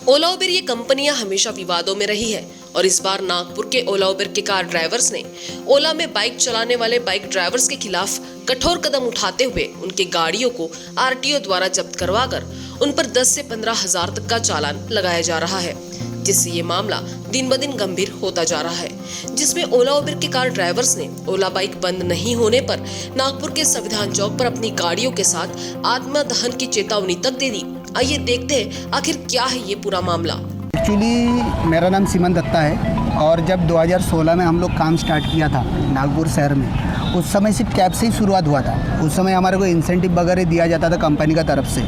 ओला Uber ये कंपनियां हमेशा विवादों में रही है और इस बार नागपुर के ओला उबेर के कार ड्राइवर्स ने ओला में बाइक चलाने वाले बाइक ड्राइवर्स के खिलाफ कठोर कदम उठाते हुए उनके गाड़ियों को आरटीओ द्वारा जब्त करवाकर उन पर 10 से 15 हजार तक का चालान लगाया जा रहा है, जिससे ये मामला दिन ब दिन गंभीर होता जा रहा है। जिसमें ओला उबेर के कार ड्राइवर्स ने ओला बाइक बंद नहीं होने पर नागपुर के संविधान चौक पर अपनी गाड़ियों के साथ आत्मदहन की चेतावनी तक दे दी। आइए देखते हैं आखिर क्या है ये पूरा मामला। एक्चुअली मेरा नाम सीमन दत्ता है और जब 2016 में हम लोग काम स्टार्ट किया था नागपुर शहर में, उस समय सिर्फ कैब से ही शुरुआत हुआ था। उस समय हमारे को इंसेंटिव वगैरह दिया जाता था कंपनी का तरफ से।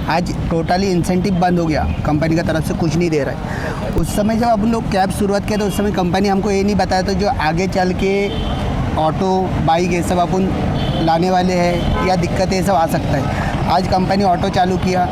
आज टोटली इंसेंटिव बंद हो गया, कंपनी का तरफ से कुछ नहीं दे रहा है। उस समय जब हम लोग कैब शुरुआत किया तो उस समय कंपनी हमको ये नहीं बताया था जो आगे चल के ऑटो बाइक ये सब अपन लाने वाले हैं या दिक्कतें ये सब आ सकता है। आज कंपनी ऑटो चालू किया,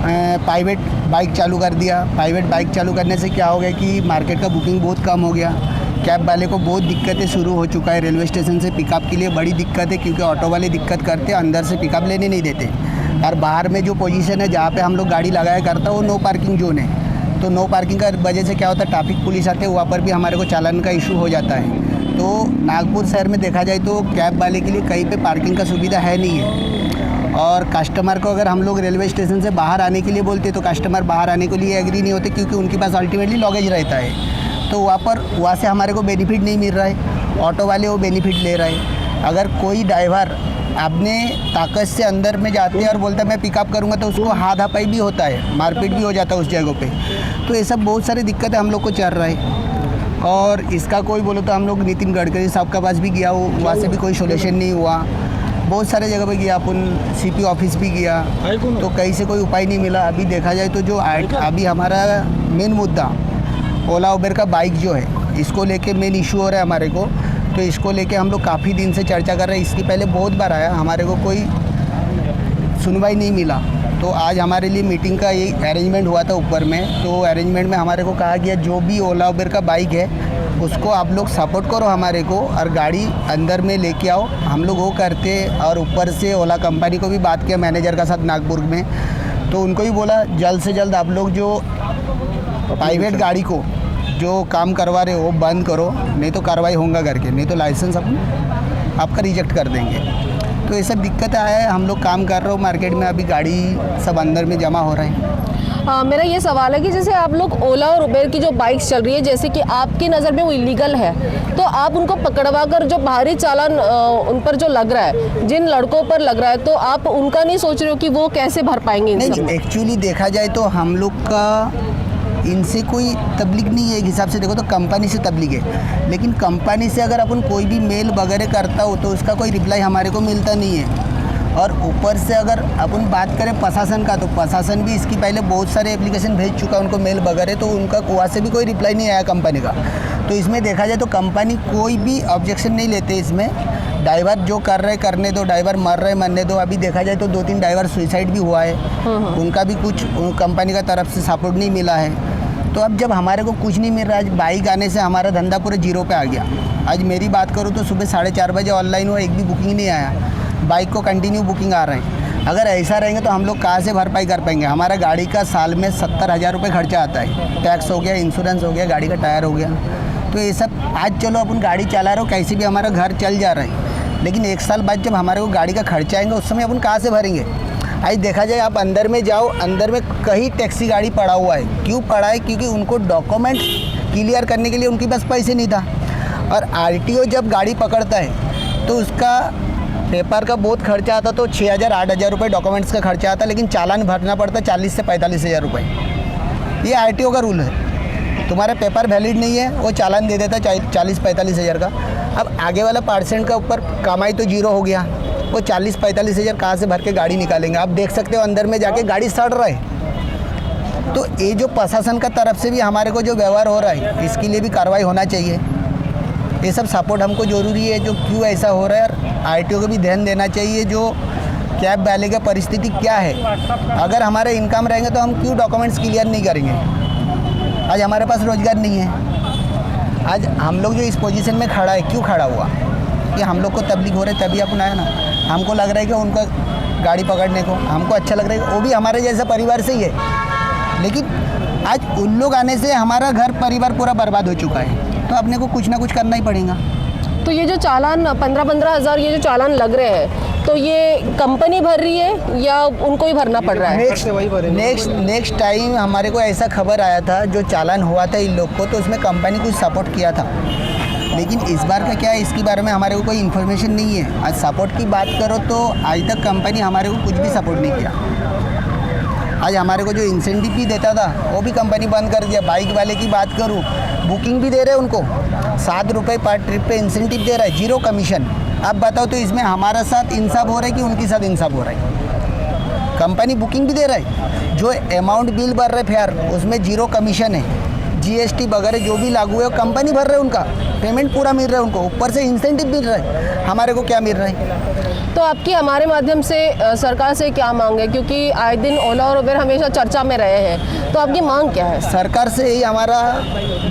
प्राइवेट बाइक चालू कर दिया। प्राइवेट बाइक चालू करने से क्या हो गया कि मार्केट का बुकिंग बहुत कम हो गया। कैब वाले को बहुत दिक्कतें शुरू हो चुका है। रेलवे स्टेशन से पिकअप के लिए बड़ी दिक्कत है, क्योंकि ऑटो वाले दिक्कत करते हैं, अंदर से पिकअप लेने नहीं देते। और बाहर में जो पोजीशन है जहाँ पे हम लोग गाड़ी लगाया करता है वो नो पार्किंग जोन है। तो नो पार्किंग का वजह से क्या होता है, ट्रैफिक पुलिस आते हैं, वहाँ पर भी हमारे को चालान का इशू हो जाता है। तो नागपुर शहर में देखा जाए तो कैब वाले के लिए कहीं पर पार्किंग का सुविधा है नहीं है। और कस्टमर को अगर हम लोग रेलवे स्टेशन से बाहर आने के लिए बोलते तो कस्टमर बाहर आने के लिए एग्री नहीं होते, क्योंकि उनके पास अल्टीमेटली लॉगेज रहता है। तो वहाँ से हमारे को बेनिफिट नहीं मिल रहा है, ऑटो वाले वो बेनिफिट ले रहे हैं। अगर कोई ड्राइवर अपने ताकत से अंदर में जाते हैं और बोलता है मैं पिकअप करूँगा तो उसको हाथापाई भी होता है, मारपीट भी हो जाता है उस जगह पे। तो ये सब बहुत सारी दिक्कतें हम लोग को चल रहा है। और इसका कोई बोलो तो हम लोग नितिन गडकरी साहब के पास भी गया, वहाँ से भी कोई सोल्यूशन नहीं हुआ। बहुत सारे जगह पे गया, अपन सीपी ऑफिस भी गया, तो कहीं से कोई उपाय नहीं मिला। अभी देखा जाए तो जो अभी हमारा मेन मुद्दा ओला उबेर का बाइक जो है, इसको लेके मेन इशू हो रहा है हमारे को। तो इसको लेके हम लोग काफ़ी दिन से चर्चा कर रहे हैं। इसके पहले बहुत बार आया, हमारे को कोई सुनवाई नहीं मिला। तो आज हमारे लिए मीटिंग का ये अरेंजमेंट हुआ था ऊपर में। तो अरेंजमेंट में हमारे को कहा गया जो भी ओला उबेर का बाइक है उसको आप लोग सपोर्ट करो हमारे को, और गाड़ी अंदर में लेके आओ। हम लोग वो करते। और ऊपर से ओला कंपनी को भी बात किया मैनेजर का साथ नागपुर में, तो उनको भी बोला जल्द से जल्द आप लोग जो प्राइवेट गाड़ी को जो काम करवा रहे हो वो बंद करो, नहीं तो कार्रवाई होगा करके, नहीं तो लाइसेंस आपका रिजेक्ट कर देंगे। तो ये सब दिक्कतें आया है। हम लोग काम कर रहे हो मार्केट में, अभी गाड़ी सब अंदर में जमा हो रहे हैं। मेरा ये सवाल है कि जैसे आप लोग ओला और उबेर की जो बाइक्स चल रही है, जैसे कि आपकी नज़र में वो इलीगल है, तो आप उनको पकड़वा कर जो बाहरी चालान उन पर जो लग रहा है, जिन लड़कों पर लग रहा है, तो आप उनका नहीं सोच रहे हो कि वो कैसे भर पाएंगे? नहीं, एक्चुअली देखा जाए तो हम लोग का इनसे कोई तबलीग नहीं है। एक हिसाब से देखो तो कंपनी से तबलीग है, लेकिन कंपनी से अगर अपन कोई भी मेल वगैरह करता हो तो उसका कोई रिप्लाई हमारे को मिलता नहीं है। और ऊपर से अगर अपन बात करें प्रशासन का, तो प्रशासन भी इसकी पहले बहुत सारे एप्लीकेशन भेज चुका है उनको मेल वगैरह, तो उनका वहाँ से भी कोई रिप्लाई नहीं आया कंपनी का। तो इसमें देखा जाए तो कंपनी कोई भी ऑब्जेक्शन नहीं लेते इसमें। ड्राइवर जो कर रहे करने दो, ड्राइवर मर रहे मरने दो। अभी देखा जाए तो 2-3 ड्राइवर सुसाइड भी हुआ है, उनका भी कुछ कंपनी का तरफ से सपोर्ट नहीं मिला है। तो अब जब हमारे को कुछ नहीं मिल रहा, आज बाइक आने से हमारा धंधा पूरे जीरो पे आ गया। आज मेरी बात करूँ तो सुबह 4:30 बजे ऑनलाइन हुआ, एक भी बुकिंग नहीं आया। बाइक को कंटिन्यू बुकिंग आ रहे हैं। अगर ऐसा रहेंगे तो हम लोग कहाँ से भरपाई कर पाएंगे? हमारा गाड़ी का साल में 70,000 रुपये खर्चा आता है। टैक्स हो गया, इंश्योरेंस हो गया, गाड़ी का टायर हो गया। तो ये सब आज चलो अपन गाड़ी चला रहे हो, कैसे भी हमारा घर चल जा रहा है, लेकिन 1 साल बाद जब हमारे को गाड़ी का खर्चा आएंगे उस समय अपन कहाँ से भरेंगे? आज देखा जाए आप अंदर में जाओ, अंदर में कहीं टैक्सी गाड़ी पड़ा हुआ है। क्यों पड़ा है? क्योंकि उनको डॉक्यूमेंट क्लियर करने के लिए उनके पास पैसे नहीं था। और आरटीओ जब गाड़ी पकड़ता है तो उसका पेपर का बहुत खर्चा आता, तो 6,000-8,000 रुपये डॉक्यूमेंट्स का खर्चा आता, लेकिन चालान भरना पड़ता 40 से 45,000 रुपये। ये आरटीओ का रूल है। तुम्हारा पेपर वैलिड नहीं है, वो चालान दे देता 40-45,000 का। अब आगे वाला % का ऊपर कमाई तो जीरो हो गया, वो 40-45,000 कहाँ से भर के गाड़ी निकालेंगे? आप देख सकते हो अंदर में जाके गाड़ी सड़ रहा है। तो ये जो प्रशासन का तरफ से भी हमारे को जो व्यवहार हो रहा है, इसके लिए भी कार्रवाई होना चाहिए। ये सब सपोर्ट हमको ज़रूरी है, जो क्यों ऐसा हो रहा है। और आरटीओ को भी ध्यान देना चाहिए जो कैब वाले का परिस्थिति क्या है। अगर हमारे इनकम रहेंगे तो हम क्यों डॉक्यूमेंट्स क्लियर नहीं करेंगे? आज हमारे पास रोज़गार नहीं है। आज हम लोग जो इस पोजीशन में खड़ा है, क्यों खड़ा हुआ? कि हम लोग को तबलीग हो रही है, तभी अपन आया ना। हमको लग रहा है कि उनका गाड़ी पकड़ने को हमको अच्छा लग रहा है, वो भी हमारे जैसा परिवार से ही है, लेकिन आज उन लोग आने से हमारा घर परिवार पूरा बर्बाद हो चुका है, तो अपने को कुछ ना कुछ करना ही पड़ेगा। तो ये जो चालान 15-15 हज़ार ये जो चालान लग रहे हैं, तो ये कंपनी भर रही है या उनको ही भरना पड़ रहा है? नेक्स्ट टाइम हमारे को ऐसा खबर आया था, जो चालान हुआ था इन लोग को, तो उसमें कंपनी कुछ सपोर्ट किया था। लेकिन इस बार का क्या है, इसके बारे में हमारे को कोई इन्फॉर्मेशन नहीं है। आज सपोर्ट की बात करो तो आज तक कंपनी हमारे को कुछ भी सपोर्ट नहीं किया। आज हमारे को जो इंसेंटिव भी देता था वो भी कंपनी बंद कर दिया। बाइक वाले की बात करूँ, बुकिंग भी दे रहे हैं उनको, 7 रुपये पर ट्रिप पे इंसेंटिव दे रहा है, 0 कमीशन। अब बताओ तो इसमें हमारा साथ इंसाफ हो रहा है कि उनके साथ इंसाफ हो रहा है? कंपनी बुकिंग भी दे रहा है, जो अमाउंट बिल भर रहे फेयर उसमें 0 कमीशन है। GST वगैरह जो भी लागू है कंपनी भर रहे हैं, उनका पेमेंट पूरा मिल रहा है उनको, ऊपर से इंसेंटिव मिल रहा है। हमारे को क्या मिल रहा है? तो आपकी हमारे माध्यम से सरकार से क्या मांग है, क्योंकि आए दिन ओला और उबेर हमेशा चर्चा में रहे हैं, तो आपकी मांग क्या है? सरकार से यही हमारा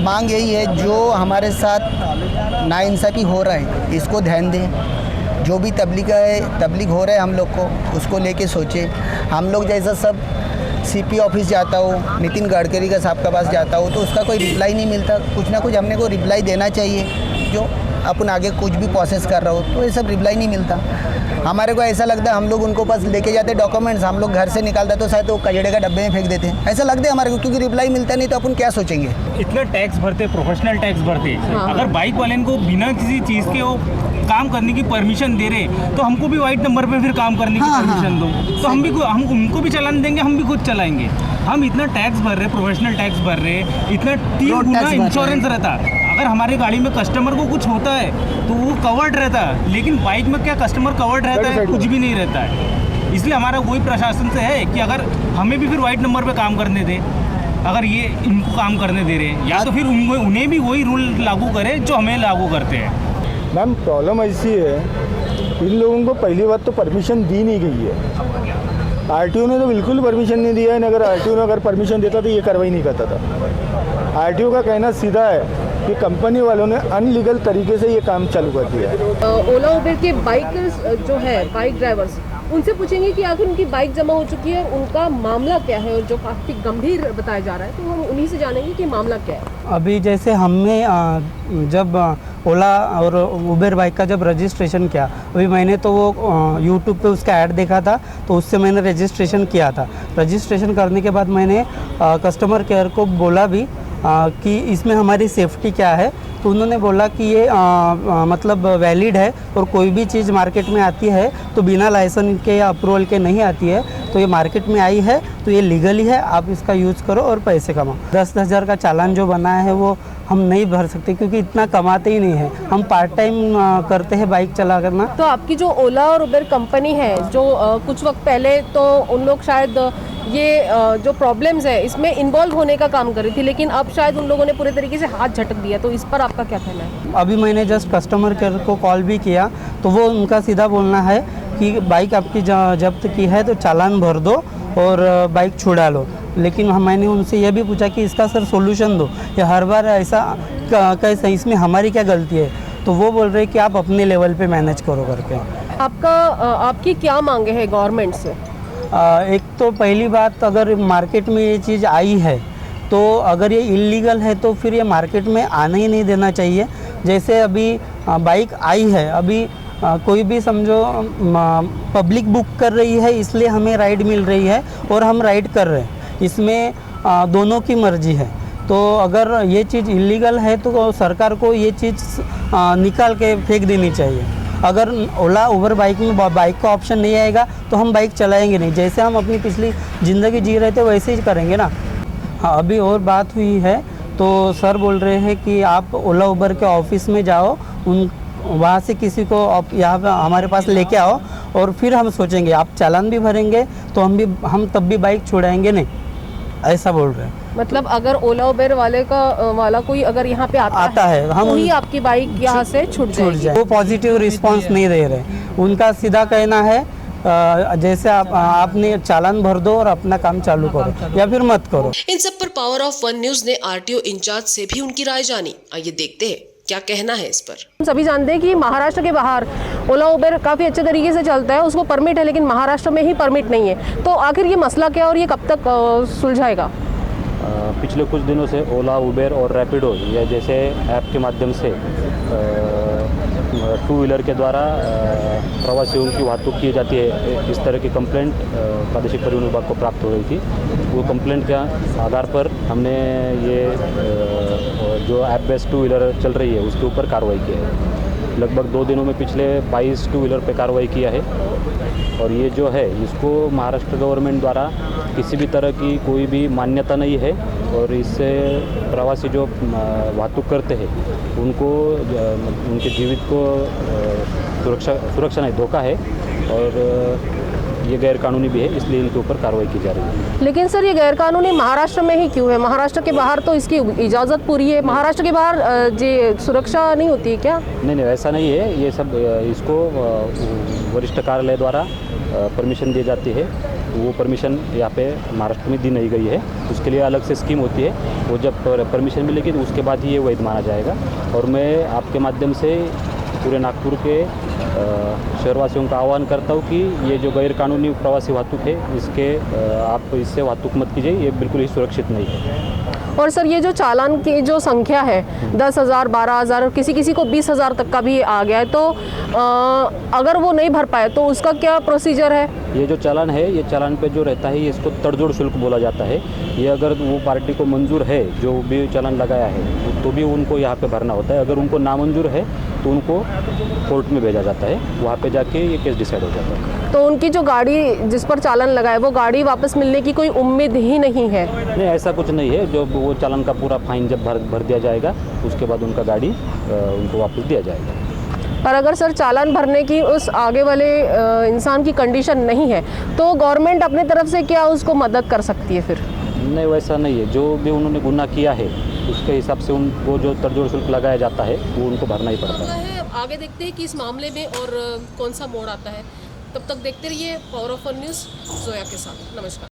मांग यही है, जो हमारे साथ नाइंसाफ़ी हो रहा है इसको ध्यान दें। जो भी तबलीग हो रहा है हम लोग को, उसको लेके सोचे। हम लोग जैसा सब CP ऑफिस जाता हो, नितिन गडकरी का साहब के पास जाता हो, तो उसका कोई रिप्लाई नहीं मिलता। कुछ ना कुछ हमने को रिप्लाई देना चाहिए, जो अपन आगे कुछ भी प्रोसेस कर रहा हो तो ये सब रिप्लाई नहीं मिलता। हमारे को ऐसा लगता है हम लोग उनको पास लेके जाते डॉक्यूमेंट्स, हम लोग घर से निकालते तो शायद वो कचड़े का डब्बे में फेंक देते हैं। ऐसा लगता है हमारे को, क्योंकि रिप्लाई मिलता नहीं तो अपन क्या सोचेंगे। इतना टैक्स भरते, प्रोफेशनल टैक्स भरते, अगर बाइक वाले को बिना किसी चीज़ के वो काम करने की परमिशन दे रहे, तो हमको भी वाइट नंबर पे फिर काम करने की परमिशन दो, तो हम उनको भी चलान देंगे, हम भी खुद चलाएंगे। हम इतना टैक्स भर रहे, प्रोफेशनल टैक्स भर रहे, इतना 3 गुना इंश्योरेंस रहता। अगर हमारे गाड़ी में कस्टमर को कुछ होता है तो वो कवर्ड रहता है, लेकिन बाइक में क्या कस्टमर कवर्ड रहता है? कुछ भी नहीं रहता है। इसलिए हमारा वही प्रशासन से है कि अगर हमें भी फिर वाइट नंबर पे काम करने दे, अगर ये इनको काम करने दे रहे हैं, या तो फिर उन्हें भी वही रूल लागू करे जो हमें लागू करते हैं। मैम प्रॉब्लम ऐसी है, इन लोगों को पहली बात तो परमिशन दी नहीं गई है। RTO ने तो बिल्कुल परमिशन नहीं दिया है। अगर RTO ने अगर परमिशन देता तो ये कार्रवाई नहीं करता था। RTO का कहना सीधा है कि कंपनी वालों ने अनलीगल तरीके से ये काम चालू कर दिया है। ओला उबेर के बाइकर्स जो है, बाइक ड्राइवर्स, उनसे पूछेंगे कि आखिर उनकी बाइक जमा हो चुकी है, उनका मामला क्या है, और जो काफ़ी गंभीर बताया जा रहा है, तो हम उन्हीं से जानेंगे कि मामला क्या है। अभी जैसे हमने जब ओला और उबेर बाइक का जब रजिस्ट्रेशन किया, अभी मैंने तो वो यूट्यूब पे उसका ऐड देखा था, तो उससे मैंने रजिस्ट्रेशन किया था। रजिस्ट्रेशन करने के बाद मैंने कस्टमर केयर को बोला भी कि इसमें हमारी सेफ्टी क्या है, तो उन्होंने बोला कि ये मतलब वैलिड है, और कोई भी चीज़ मार्केट में आती है तो बिना लाइसेंस के या अप्रूवल के नहीं आती है। तो ये मार्केट में आई है तो ये लीगली है, आप इसका यूज़ करो और पैसे कमाओ। 10,000 का चालान जो बना है वो हम नहीं भर सकते, क्योंकि इतना कमाते ही नहीं है। हम पार्ट टाइम करते हैं बाइक चला करना। तो आपकी जो ओला और उबेर कंपनी है, जो कुछ वक्त पहले तो उन लोग शायद ये जो प्रॉब्लम्स है इसमें इन्वॉल्व होने का काम कर रही थी, लेकिन अब शायद उन लोगों ने पूरे तरीके से हाथ झटक दिया, तो इस पर आपका क्या कहना है? अभी मैंने जस्ट कस्टमर केयर को कॉल भी किया, तो वो उनका सीधा बोलना है कि बाइक आपकी जब्त की है तो चालान भर दो और बाइक छुड़ा लो। लेकिन मैंने उनसे ये भी पूछा कि इसका सर सोल्यूशन दो, या हर बार ऐसा कैसे, इसमें हमारी क्या गलती है? तो वो बोल रहे कि आप अपने लेवल पे मैनेज करो करके। आपकी क्या मांगे हैं गवर्नमेंट से? एक तो पहली बात, अगर मार्केट में ये चीज़ आई है तो अगर ये इलीगल है तो फिर ये मार्केट में आने ही नहीं देना चाहिए। जैसे अभी बाइक आई है, अभी कोई भी समझो पब्लिक बुक कर रही है इसलिए हमें राइड मिल रही है और हम राइड कर रहे हैं, इसमें दोनों की मर्जी है। तो अगर ये चीज़ इलीगल है तो सरकार को ये चीज़ निकाल के फेंक देनी चाहिए। अगर ओला उबर बाइक में बाइक का ऑप्शन नहीं आएगा तो हम बाइक चलाएंगे नहीं, जैसे हम अपनी पिछली ज़िंदगी जी रहे थे वैसे ही करेंगे ना। हाँ, अभी और बात हुई है तो सर बोल रहे हैं कि आप ओला उबर के ऑफिस में जाओ, वहाँ से किसी को यहाँ पे हमारे पास लेके आओ और फिर हम सोचेंगे। आप चालान भी भरेंगे तो हम तब भी बाइक छुड़ाएंगे नहीं, ऐसा बोल रहे हैं। मतलब अगर ओला उबेर वाला कोई अगर यहाँ पे आता है हम तो ही आपकी बाइक यहाँ से छूट जाए। वो पॉजिटिव रिस्पांस नहीं दे रहे, उनका सीधा कहना है जैसे आपने चालान भर दो और अपना काम चालू करो या फिर मत करो। इन सब पर पावर ऑफ वन न्यूज ने RTO इंचार्ज से भी उनकी राय जानी। आइए देखते हैं क्या कहना है इस पर। हम सभी जानते हैं कि महाराष्ट्र के बाहर ओला उबेर काफ़ी अच्छे तरीके से चलता है, उसको परमिट है, लेकिन महाराष्ट्र में ही परमिट नहीं है। तो आखिर ये मसला क्या और ये कब तक सुलझाएगा? पिछले कुछ दिनों से ओला, उबेर और रैपिडो या जैसे ऐप के माध्यम से टू व्हीलर के द्वारा प्रवासियों की वाहतूक की जाती है, इस तरह की कंप्लेंट प्रादेशिक परिवहन विभाग को प्राप्त हो रही थी। वो कंप्लेंट के आधार पर हमने ये जो ऐप बेस्ड टू व्हीलर चल रही है उसके ऊपर कार्रवाई की है। लगभग 2 दिनों में पिछले 22 टू व्हीलर पे कार्रवाई किया है और ये जो है इसको महाराष्ट्र गवर्नमेंट द्वारा किसी भी तरह की कोई भी मान्यता नहीं है और इससे प्रवासी जो वाहतूक करते हैं उनको उनके जीवित को सुरक्षा नहीं, धोखा है और ये गैरकानूनी भी है, इसलिए इनके ऊपर कार्रवाई की जा रही है। लेकिन सर ये गैरकानूनी महाराष्ट्र में ही क्यों है? महाराष्ट्र के बाहर तो इसकी इजाज़त पूरी है, महाराष्ट्र के बाहर जी सुरक्षा नहीं होती है क्या? नहीं, ऐसा नहीं है। ये सब इसको वरिष्ठ कार्यालय द्वारा परमिशन दी जाती है। वो परमिशन यहाँ पे महाराष्ट्र में दी नहीं गई है, उसके लिए अलग से स्कीम होती है। वो जब परमिशन मिलेगी तो उसके बाद ही ये वैध माना जाएगा। और मैं आपके माध्यम से पूरे नागपुर के शहरवासियों का आह्वान करता हूँ कि ये जो गैरकानूनी प्रवासी वाहतूक है आप इससे वाहतूक मत कीजिए, ये बिल्कुल ही सुरक्षित नहीं है। और सर ये जो चालान की जो संख्या है 10,000, 12,000 और किसी किसी को 20,000 तक का भी आ गया है, तो अगर वो नहीं भर पाए तो उसका क्या प्रोसीजर है? ये जो चालान है, ये चालान पे जो रहता है इसको तड़जोड़ शुल्क बोला जाता है। ये अगर वो पार्टी को मंजूर है जो भी चालान लगाया है तो भी उनको यहाँ पे भरना होता है। अगर उनको नामंजूर है तो उनको कोर्ट में भेजा जाता है, वहाँ पे जाके ये केस डिसाइड हो जाता है। तो उनकी जो गाड़ी जिस पर चालान लगा है वो गाड़ी वापस मिलने की कोई उम्मीद ही नहीं है? नहीं, ऐसा कुछ नहीं है। जो वो चालान का पूरा फाइन जब भर दिया जाएगा उसके बाद उनका गाड़ी उनको वापस दिया जाएगा। पर अगर सर चालान भरने की उस आगे वाले इंसान की कंडीशन नहीं है तो गवर्नमेंट अपने तरफ से क्या उसको मदद कर सकती है फिर? नहीं, वैसा नहीं है। जो भी उन्होंने गुनाह किया है उसके हिसाब से उनको जो तड़जोड़ शुल्क लगाया जाता है वो उनको भरना ही पड़ता है। अब आगे देखते हैं कि इस मामले में और कौन सा मोड़ आता है। तब तक देखते रहिए पावर ऑफ न्यूज़ जोया के साथ। नमस्कार।